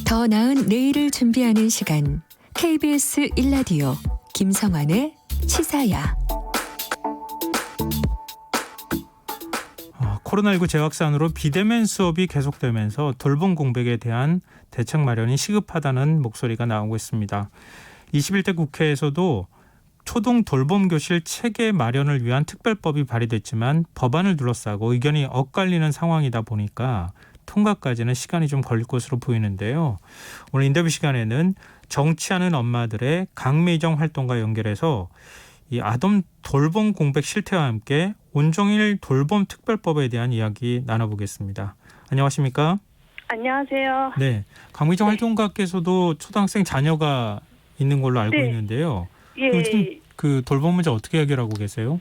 더 나은 내일을 준비하는 시간 KBS 1라디오 김성환의 시사야. 코로나19 재확산으로 비대면 수업이 계속되면서 돌봄 공백에 대한 대책 마련이 시급하다는 목소리가 나오고 있습니다. 21대 국회에서도 초등 돌봄 교실 체계 마련을 위한 특별법이 발의됐지만 법안을 둘러싸고 의견이 엇갈리는 상황이다 보니까 통과까지는 시간이 좀 걸릴 것으로 보이는데요. 오늘 인터뷰 시간에는 정치하는 엄마들의 강매정 활동과 연결해서 이 아동 돌봄 공백 실태와 함께 온종일 돌봄 특별법에 대한 이야기 나눠보겠습니다. 안녕하십니까? 안녕하세요. 네, 강미정 활동가께서도 초등학생 자녀가 있는 걸로 알고 있는데요. 예. 지금 그 돌봄 문제 어떻게 해결하고 계세요?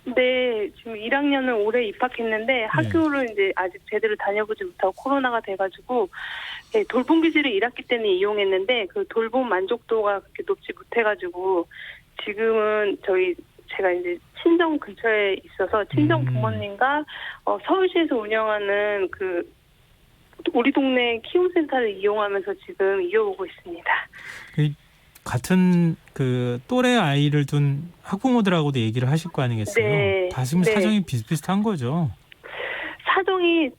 네, 지금 1학년을 올해 입학했는데 학교를 이제 아직 제대로 다녀보지 못하고 코로나가 돼가지고 돌봄 교실을 1학기 때는 이용했는데 그 돌봄 만족도가 그렇게 높지 못해가지고 지금은 제가 이제 친정 근처에 있어서 친정 부모님과 서울시에서 운영하는 그 우리 동네 키움센터를 이용하면서 지금 이어오고 있습니다. 같은 그 또래 아이를 둔 학부모들하고도 얘기를 하실 거 아니겠어요? 네. 다 지금 사정이 비슷비슷한 거죠? 사정이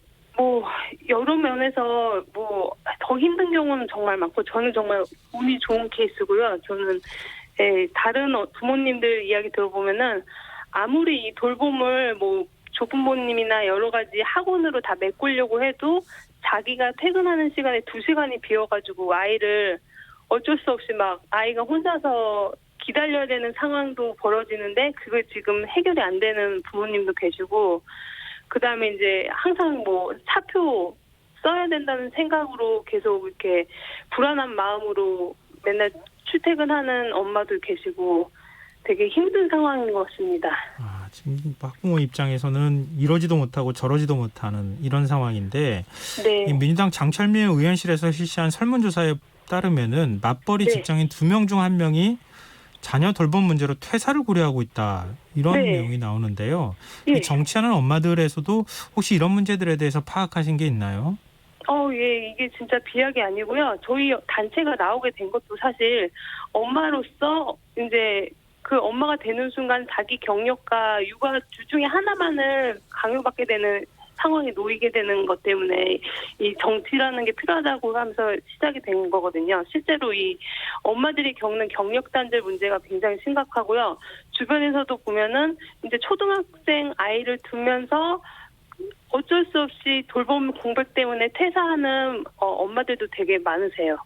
여러 면에서 더 힘든 경우는 정말 많고 저는 정말 운이 좋은 케이스고요. 저는 다른 부모님들 이야기 들어보면은 아무리 이 돌봄을 조부모님이나 여러 가지 학원으로 다 메꾸려고 해도 자기가 퇴근하는 시간에 2시간이 비어가지고 아이를 어쩔 수 없이 아이가 혼자서 기다려야 되는 상황도 벌어지는데 그게 지금 해결이 안 되는 부모님도 계시고 그다음에 이제 항상 사표 써야 된다는 생각으로 계속 이렇게 불안한 마음으로 맨날 출퇴근하는 엄마도 계시고 되게 힘든 상황인 것 같습니다. 지금 학부모 입장에서는 이러지도 못하고 저러지도 못하는 이런 상황인데 네. 이 민주당 장철민 의원실에서 실시한 설문조사에 따르면은 맞벌이 직장인 2명 중 1명이 자녀 돌봄 문제로 퇴사를 고려하고 있다. 이런 내용이 나오는데요. 이 정치하는 엄마들에서도 혹시 이런 문제들에 대해서 파악하신 게 있나요? 예, 이게 진짜 비약이 아니고요. 저희 단체가 나오게 된 것도 사실 엄마로서 이제 그 엄마가 되는 순간 자기 경력과 육아 둘 중에 하나만을 강요받게 되는 상황에 놓이게 되는 것 때문에 이 정치라는 게 필요하다고 하면서 시작이 된 거거든요. 실제로 이 엄마들이 겪는 경력 단절 문제가 굉장히 심각하고요. 주변에서도 보면은 이제 초등학생 아이를 두면서 어쩔 수 없이 돌봄 공백 때문에 퇴사하는 엄마들도 되게 많으세요.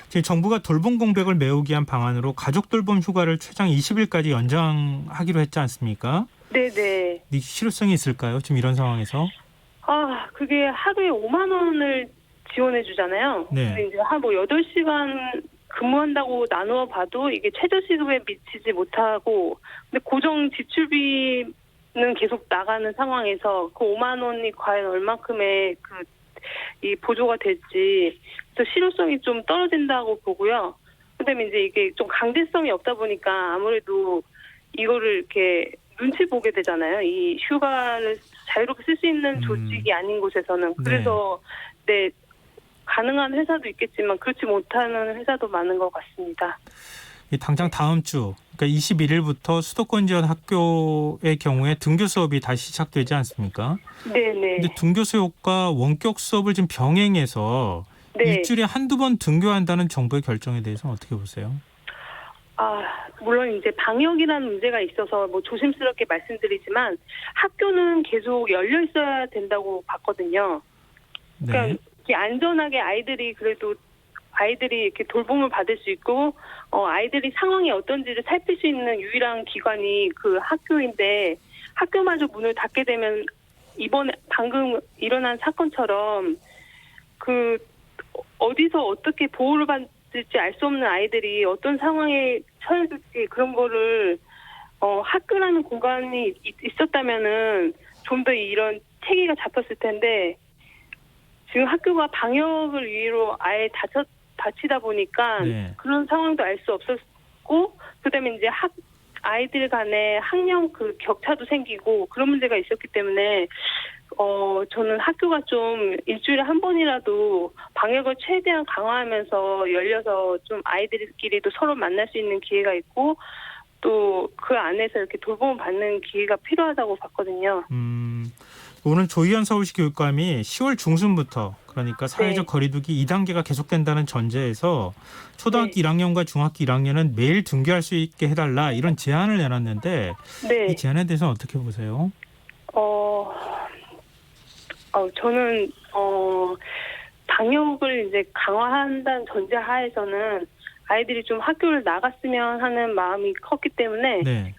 지금 정부가 돌봄 공백을 메우기 위한 방안으로 가족 돌봄 휴가를 최장 20일까지 연장하기로 했지 않습니까? 네네. 실효성이 있을까요? 지금 이런 상황에서? 그게 하루에 5만 원을 지원해 주잖아요. 네. 근데 이제 8시간 근무한다고 나누어 봐도 이게 최저시급에 미치지 못하고 근데 고정 지출비는 계속 나가는 상황에서 그 5만 원이 과연 얼마큼의 이 보조가 될지 그래서 실효성이 좀 떨어진다고 보고요. 그다음에 이제 이게 좀 강제성이 없다 보니까 아무래도 이거를 이렇게 눈치 보게 되잖아요. 이 휴가를 자유롭게 쓸 수 있는 조직이 아닌 곳에서는. 그래서 가능한 회사도 있겠지만 그렇지 못하는 회사도 많은 것 같습니다. 당장 다음 주, 그러니까 21일부터 수도권 지원 학교의 경우에 등교 수업이 다시 시작되지 않습니까? 네네. 근데 등교 수업과 원격 수업을 지금 병행해서 일주일에 한두 번 등교한다는 정부의 결정에 대해서는 어떻게 보세요? 물론 이제 방역이라는 문제가 있어서 조심스럽게 말씀드리지만 학교는 계속 열려 있어야 된다고 봤거든요. 그러니까 이렇게 안전하게 아이들이 이렇게 돌봄을 받을 수 있고 아이들이 상황이 어떤지를 살필 수 있는 유일한 기관이 그 학교인데 학교마저 문을 닫게 되면 이번에 방금 일어난 사건처럼 어디서 어떻게 보호를 받을지 알 수 없는 아이들이 어떤 상황에 처해 될지 그런 거를 학교라는 공간이 있었다면은 좀 더 이런 체계가 잡혔을 텐데 지금 학교가 방역을 위로 아예 닫히다 보니까 그런 상황도 알 수 없었고 그다음에 이제 아이들 간의 학령 격차도 생기고 그런 문제가 있었기 때문에 저는 학교가 좀 일주일에 한 번이라도 방역을 최대한 강화하면서 열려서 좀 아이들끼리도 서로 만날 수 있는 기회가 있고 또 그 안에서 이렇게 돌봄을 받는 기회가 필요하다고 봤거든요. 오늘 조희연 서울시 교육감이 10월 중순부터 그러니까 사회적 네. 거리두기 2단계가 계속된다는 전제에서 초등학교 네. 1학년과 중학교 1학년은 매일 등교할 수 있게 해달라 이런 제안을 내놨는데 네. 이 제안에 대해서 어떻게 보세요? 저는 방역을 이제 강화한다는 전제 하에서는 아이들이 좀 학교를 나갔으면 하는 마음이 컸기 때문에 네.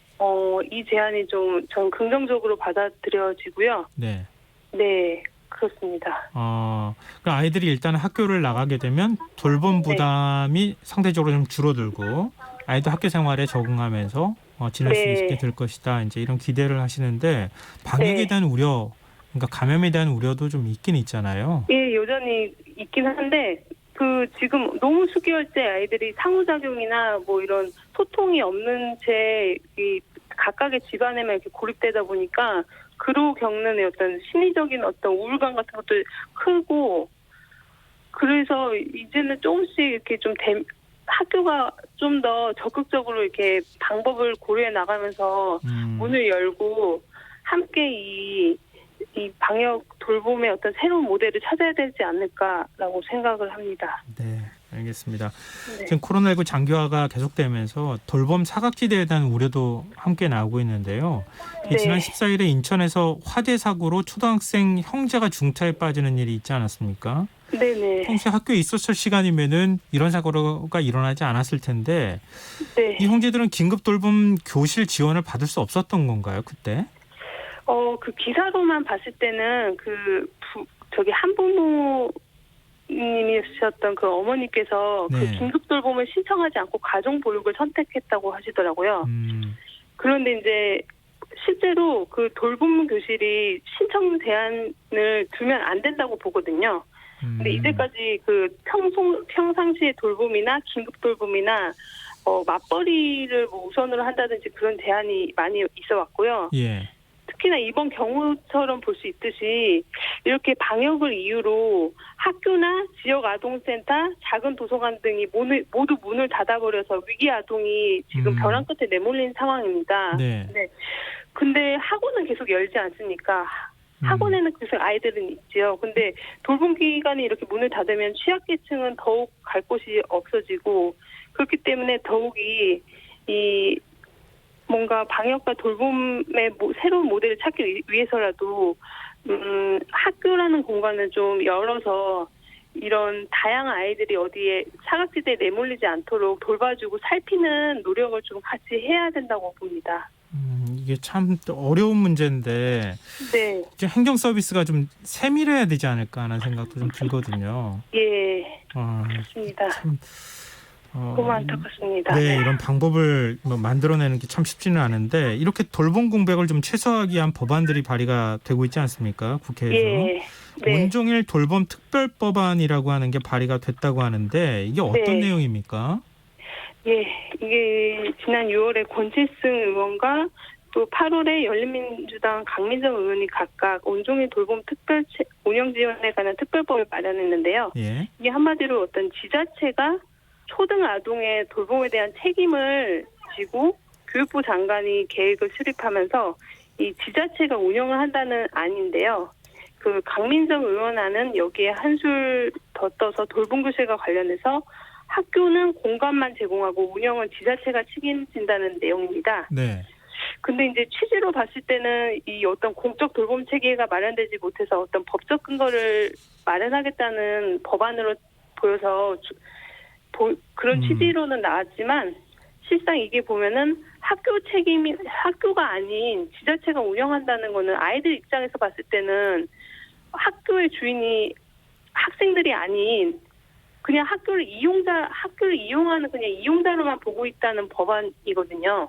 이 제안이 좀 전 긍정적으로 받아들여지고요. 네. 네, 그렇습니다. 그러니까 아이들이 일단 학교를 나가게 되면 돌봄 부담이 상대적으로 좀 줄어들고 아이도 학교 생활에 적응하면서 지낼 수 네. 있게 될 것이다. 이제 이런 기대를 하시는데 방역에 네. 대한 우려, 그러니까 감염에 대한 우려도 좀 있긴 있잖아요. 예, 여전히 있긴 한데 지금 너무 수개월째 아이들이 상호작용이나 뭐 이런 소통이 없는 채 이 각각의 집안에만 이렇게 고립되다 보니까 그로 겪는 어떤 심리적인 어떤 우울감 같은 것도 크고 그래서 이제는 조금씩 이렇게 좀 학교가 좀 더 적극적으로 이렇게 방법을 고려해 나가면서 문을 열고 함께 이 방역 돌봄의 어떤 새로운 모델을 찾아야 되지 않을까라고 생각을 합니다. 네, 알겠습니다. 네. 지금 코로나19 장기화가 계속되면서 돌봄 사각지대에 대한 우려도 함께 나오고 있는데요. 네. 지난 14일에 인천에서 화재 사고로 초등학생 형제가 중차에 빠지는 일이 있지 않았습니까? 네네. 평소에 학교에 있었을 시간이면은 이런 사고가 일어나지 않았을 텐데 네. 이 형제들은 긴급 돌봄 교실 지원을 받을 수 없었던 건가요, 그때? 그 기사로만 봤을 때는 저기 한부모님이셨던 그 어머니께서 네. 그 긴급 돌봄을 신청하지 않고 가정 보육을 선택했다고 하시더라고요. 그런데 이제 실제로 그 돌봄 교실이 신청 대안을 두면 안 된다고 보거든요. 근데 이제까지 그 평상시의 돌봄이나 긴급 돌봄이나 맞벌이를 뭐 우선으로 한다든지 그런 제한이 많이 있어 왔고요. 예. 특히나 이번 경우처럼 볼 수 있듯이 이렇게 방역을 이유로 학교나 지역 아동센터, 작은 도서관 등이 모두 문을 닫아버려서 위기 아동이 지금 벼랑 끝에 내몰린 상황입니다. 네. 네. 근데 학원은 계속 열지 않습니까? 학원에는 계속 아이들은 있지요. 근데 돌봄 기관이 이렇게 문을 닫으면 취약계층은 더욱 갈 곳이 없어지고 그렇기 때문에 더욱이 이 뭔가 방역과 돌봄의 새로운 모델을 찾기 위해서라도 학교라는 공간을 좀 열어서 이런 다양한 아이들이 어디에 사각지대에 내몰리지 않도록 돌봐주고 살피는 노력을 좀 같이 해야 된다고 봅니다. 이게 참 어려운 문제인데 네. 행정 서비스가 좀 세밀해야 되지 않을까 하는 생각도 좀 들거든요. 예. 그렇습니다. 참, 너무 안타깝습니다. 네, 이런 방법을 만들어내는 게 참 쉽지는 않은데 이렇게 돌봄 공백을 좀 최소화하기 위한 법안들이 발의가 되고 있지 않습니까? 국회에서. 예. 네. 온종일 돌봄 특별법안이라고 하는 게 발의가 됐다고 하는데 이게 어떤 네. 내용입니까? 예, 이게 지난 6월에 권칠승 의원과 또 8월에 열린민주당 강민정 의원이 각각 온종일 돌봄 운영 지원에 관한 특별법을 마련했는데요. 예. 이게 한마디로 어떤 지자체가 초등 아동의 돌봄에 대한 책임을 지고 교육부 장관이 계획을 수립하면서 이 지자체가 운영을 한다는 안인데요. 그 강민정 의원안은 여기에 한술 더 떠서 돌봄 교실과 관련해서 학교는 공간만 제공하고 운영은 지자체가 책임진다는 내용입니다. 네. 근데 이제 취지로 봤을 때는 이 어떤 공적 돌봄 체계가 마련되지 못해서 어떤 법적 근거를 마련하겠다는 법안으로 보여서 그런 취지로는 나왔지만 실상 이게 보면은 학교가 아닌 지자체가 운영한다는 거는 아이들 입장에서 봤을 때는 학교의 주인이 학생들이 아닌 그냥 학교를 이용하는 그냥 이용자로만 보고 있다는 법안이거든요.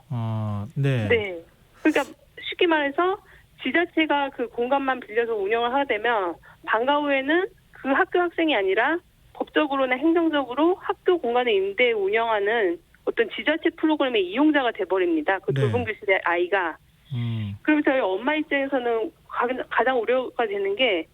네. 네. 그러니까 쉽게 말해서 지자체가 그 공간만 빌려서 운영을 하게 되면 방과 후에는 그 학교 학생이 아니라 법적으로나 행정적으로 학교 공간을 임대 운영하는 어떤 지자체 프로그램의 이용자가 돼버립니다. 그 네. 돌봄교실의 아이가. 그럼 저희 엄마 입장에서는 가장 우려가 되는 게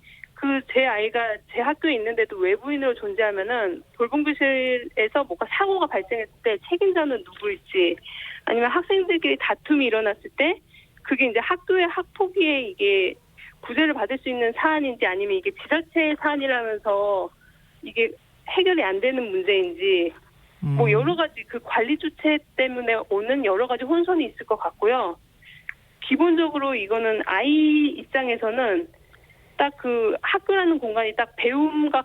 제 아이가 제 학교에 있는데도 외부인으로 존재하면은 돌봄교실에서 뭔가 사고가 발생했을 때 책임자는 누구일지, 아니면 학생들끼리 다툼이 일어났을 때 그게 이제 학교의 학폭위에 이게 구제를 받을 수 있는 사안인지, 아니면 이게 지자체의 사안이라면서 이게 해결이 안 되는 문제인지, 뭐 여러 가지 그 관리 주체 때문에 오는 여러 가지 혼선이 있을 것 같고요. 기본적으로 이거는 아이 입장에서는 딱 그 학교라는 공간이 딱 배움과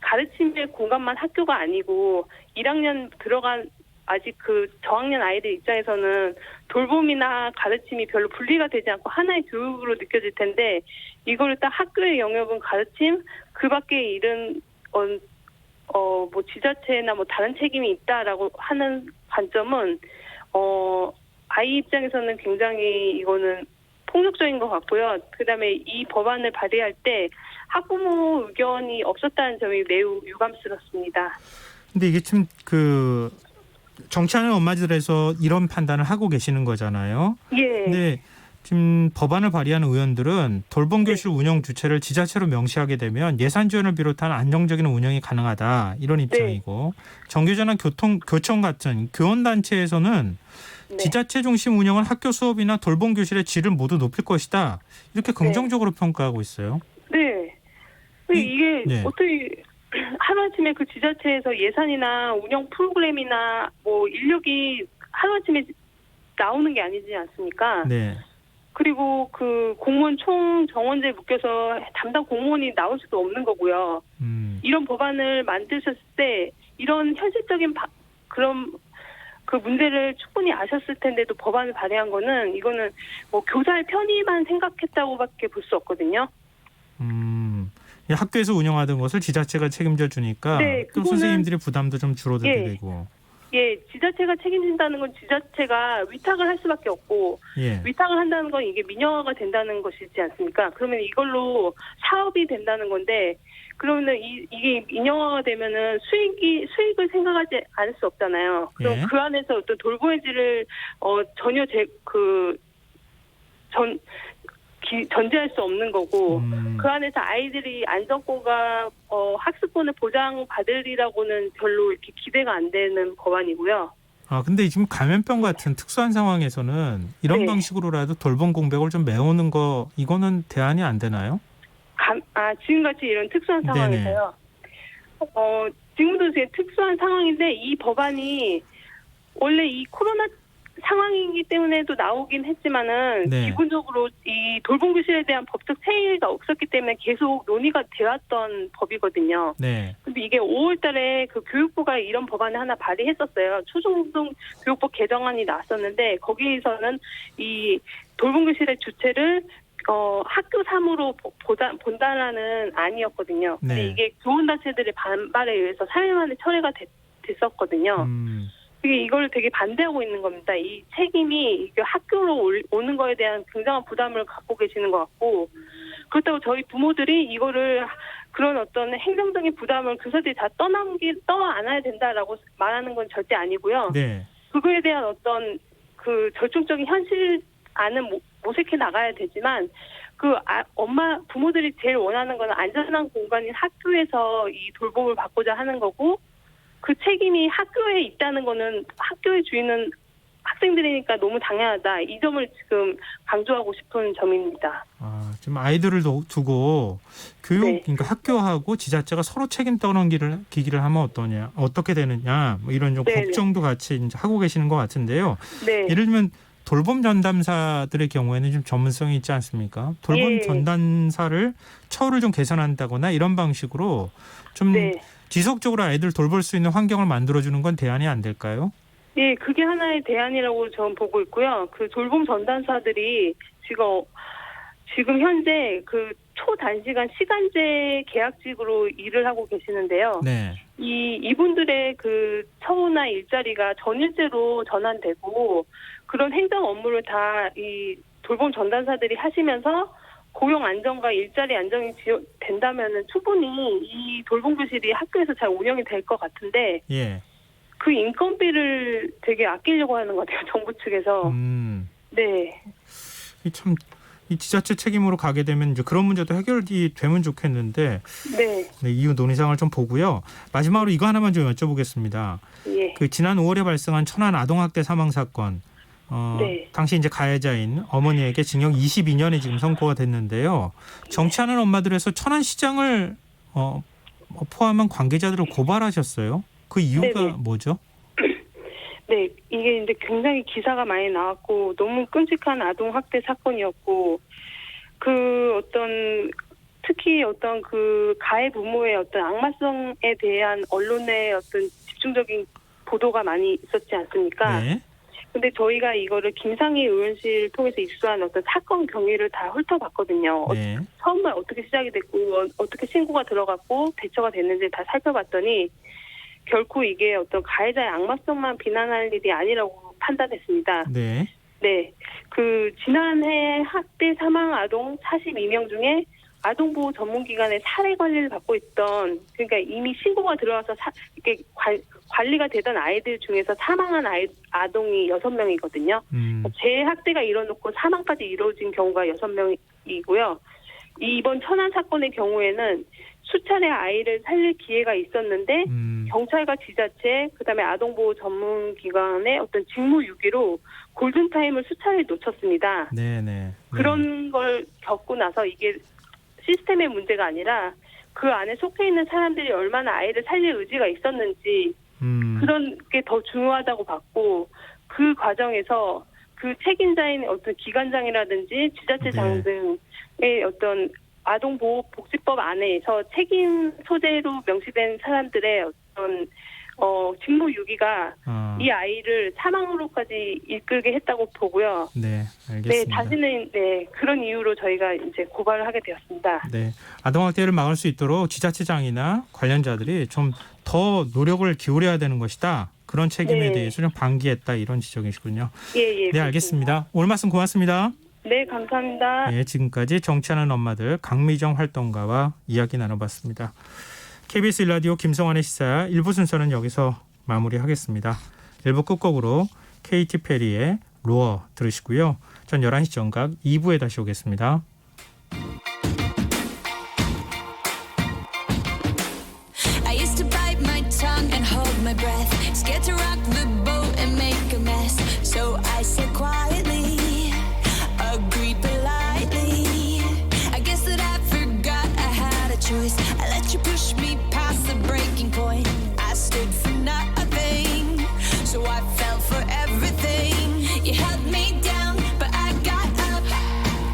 가르침의 공간만 학교가 아니고 1학년 들어간 아직 그 저학년 아이들 입장에서는 돌봄이나 가르침이 별로 분리가 되지 않고 하나의 교육으로 느껴질 텐데, 이거를 딱 학교의 영역은 가르침, 그 밖의 일은 뭐 지자체나 뭐 다른 책임이 있다라고 하는 관점은 아이 입장에서는 굉장히 이거는 폭력적인 것 같고요. 그다음에 이 법안을 발의할 때 학부모 의견이 없었다는 점이 매우 유감스럽습니다. 근데 이게 좀 정치하는 엄마들에서 이런 판단을 하고 계시는 거잖아요. 예. 근데 지금 법안을 발의하는 의원들은 돌봄교실 운영 주체를 지자체로 명시하게 되면 예산 지원을 비롯한 안정적인 운영이 가능하다, 이런 입장이고, 정규제나 교청 같은 교원단체에서는 지자체 중심 운영은 학교 수업이나 돌봄교실의 질을 모두 높일 것이다, 이렇게 긍정적으로 평가하고 있어요. 네. 이게 어떻게 하루아침에 그 지자체에서 예산이나 운영 프로그램이나 뭐 인력이 하루아침에 나오는 게 아니지 않습니까? 네. 그리고 그 공무원 총 정원제에 묶여서 담당 공무원이 나올 수도 없는 거고요. 이런 법안을 만드셨을 때 이런 현실적인 그런 그 문제를 충분히 아셨을 텐데도 법안을 발의한 거는, 이거는 뭐 교사의 편의만 생각했다고밖에 볼 수 없거든요. 학교에서 운영하던 것을 지자체가 책임져 주니까 또 선생님들의 부담도 좀 줄어들게 되고. 예, 지자체가 책임진다는 건 지자체가 위탁을 할 수밖에 없고, 위탁을 한다는 건 이게 민영화가 된다는 것이지 않습니까? 그러면 이걸로 사업이 된다는 건데, 그러면은 이게 민영화가 되면은 수익을 생각하지 않을 수 없잖아요. 그럼 그 안에서 어떤 돌봄의 질을 전혀 전제할 수 없는 거고, 그 안에서 아이들이 안전권과 학습권을 보장받으리라고는 별로 이렇게 기대가 안 되는 법안이고요. 근데 지금 감염병 같은 특수한 상황에서는 이런 방식으로라도 돌봄 공백을 좀 메우는 거, 이거는 대안이 안 되나요? 지금같이 이런 특수한 상황에서요. 지금도 되게 특수한 상황인데, 이 법안이 원래 이 코로나 상황이기 때문에도 나오긴 했지만은, 기본적으로 이 돌봄교실에 대한 법적 체계가 없었기 때문에 계속 논의가 되었던 법이거든요. 근데 이게 5월 달에 그 교육부가 이런 법안을 하나 발의했었어요. 초중등 교육법 개정안이 나왔었는데, 거기에서는 이 돌봄교실의 주체를 학교 사무로 본다라는 안이었거든요. 근데 이게 교원단체들의 반발에 의해서 3일 만에 철회가 됐었거든요. 이걸 되게 반대하고 있는 겁니다. 이 책임이 학교로 오는 거에 대한 굉장한 부담을 갖고 계시는 것 같고, 그렇다고 저희 부모들이 이거를 그런 어떤 행정적인 부담을 교사들이 다 떠안아야 된다라고 말하는 건 절대 아니고요. 그거에 대한 어떤 그 절충적인 현실 안은 모색해 나가야 되지만, 부모들이 제일 원하는 건 안전한 공간인 학교에서 이 돌봄을 받고자 하는 거고, 그 책임이 학교에 있다는 거는 학교의 주인은 학생들이니까 너무 당연하다. 이 점을 지금 강조하고 싶은 점입니다. 지금 아이들을 두고 그러니까 학교하고 지자체가 서로 책임 떠넘기기를 하면 어떻게 되느냐, 뭐 이런 좀 걱정도 같이 이제 하고 계시는 것 같은데요. 예를 들면 돌봄 전담사들의 경우에는 좀 전문성이 있지 않습니까? 돌봄 전담사를 처우를 좀 개선한다거나 이런 방식으로 좀 지속적으로 아이들 돌볼 수 있는 환경을 만들어주는 건 대안이 안 될까요? 예, 그게 하나의 대안이라고 저는 보고 있고요. 그 돌봄 전담사들이 지금 현재 그 초단시간 시간제 계약직으로 일을 하고 계시는데요. 이분들의 그 처우나 일자리가 전일제로 전환되고, 그런 행정 업무를 다 이 돌봄 전담사들이 하시면서 고용 안정과 일자리 안정이 된다면은 충분히 이 돌봄교실이 학교에서 잘 운영이 될 것 같은데, 그 인건비를 되게 아끼려고 하는 것 같아요, 정부 측에서. 참 이 지자체 책임으로 가게 되면 이제 그런 문제도 해결이 되면 좋겠는데 네. 네, 이후 논의사항을 좀 보고요. 마지막으로 이거 하나만 좀 여쭤보겠습니다. 예. 그 지난 5월에 발생한 천안 아동학대 사망 사건. 네. 당시 이제 가해자인 어머니에게 징역 22년이 지금 선고가 됐는데요. 정치하는 엄마들에서 천안시장을 포함한 관계자들을 고발하셨어요. 그 이유가 네네. 뭐죠? 네, 이게 이제 굉장히 기사가 많이 나왔고 너무 끔찍한 아동 학대 사건이었고 특히 그 가해 부모의 어떤 악마성에 대한 언론의 어떤 집중적인 보도가 많이 있었지 않습니까? 네. 근데 저희가 이거를 김상희 의원실 통해서 입수한 어떤 사건 경위를 다 훑어봤거든요. 네. 처음에 어떻게 시작이 됐고 어떻게 신고가 들어갔고 대처가 됐는지 다 살펴봤더니 결코 이게 어떤 가해자의 악마성만 비난할 일이 아니라고 판단했습니다. 네. 네. 지난해 학대 사망 아동 42명 중에 아동보호 전문기관의 사례 관리를 받고 있던, 그러니까 이미 신고가 들어와서 이렇게 관리가 되던 아이들 중에서 사망한 아동이 6명이거든요. 재학대가 일어놓고 사망까지 이루어진 경우가 6명이고요. 이번 천안 사건의 경우에는 수차례 아이를 살릴 기회가 있었는데 경찰과 지자체 그다음에 아동보호 전문기관의 어떤 직무유기로 골든타임을 수차례 놓쳤습니다. 네네. 그런 걸 겪고 나서 이게 시스템의 문제가 아니라 그 안에 속해 있는 사람들이 얼마나 아이를 살릴 의지가 있었는지 그런 게 더 중요하다고 봤고 그 과정에서 그 책임자인 어떤 기관장이라든지 지자체장 등의 어떤 아동보호복지법 안에서 책임 소재로 명시된 사람들의 어떤 직무유기가 이 아이를 사망으로까지 이끌게 했다고 보고요. 네, 알겠습니다. 네, 다시는 그런 이유로 저희가 이제 고발을 하게 되었습니다. 네, 아동학대를 막을 수 있도록 지자체장이나 관련자들이 좀 더 노력을 기울여야 되는 것이다. 그런 책임에 네. 대해서 좀 방기했다 이런 지적이시군요. 예, 네, 알겠습니다. 오늘 말씀 고맙습니다. 네, 감사합니다. 네, 지금까지 정치하는 엄마들 강미정 활동가와 이야기 나눠봤습니다. KBS 1라디오 김성환의 시사 1부 순서는 여기서 마무리하겠습니다. 1부 끝곡으로 케이티 페리의 로어 들으시고요. 전 11시 정각 2부에 다시 오겠습니다. I used to bite my tongue and hold my breath, scared to rock the boat and make a mess. So I said quietly, agreed politely. I guess that I forgot I had a choice. I let you push me past the breaking point. I stood for nothing, so I fell for everything. You held me down, but I got up,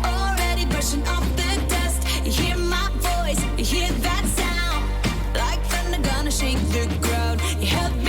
already brushing off the dust. You hear my voice, you hear that sound, like thunder gonna shake the ground. You held me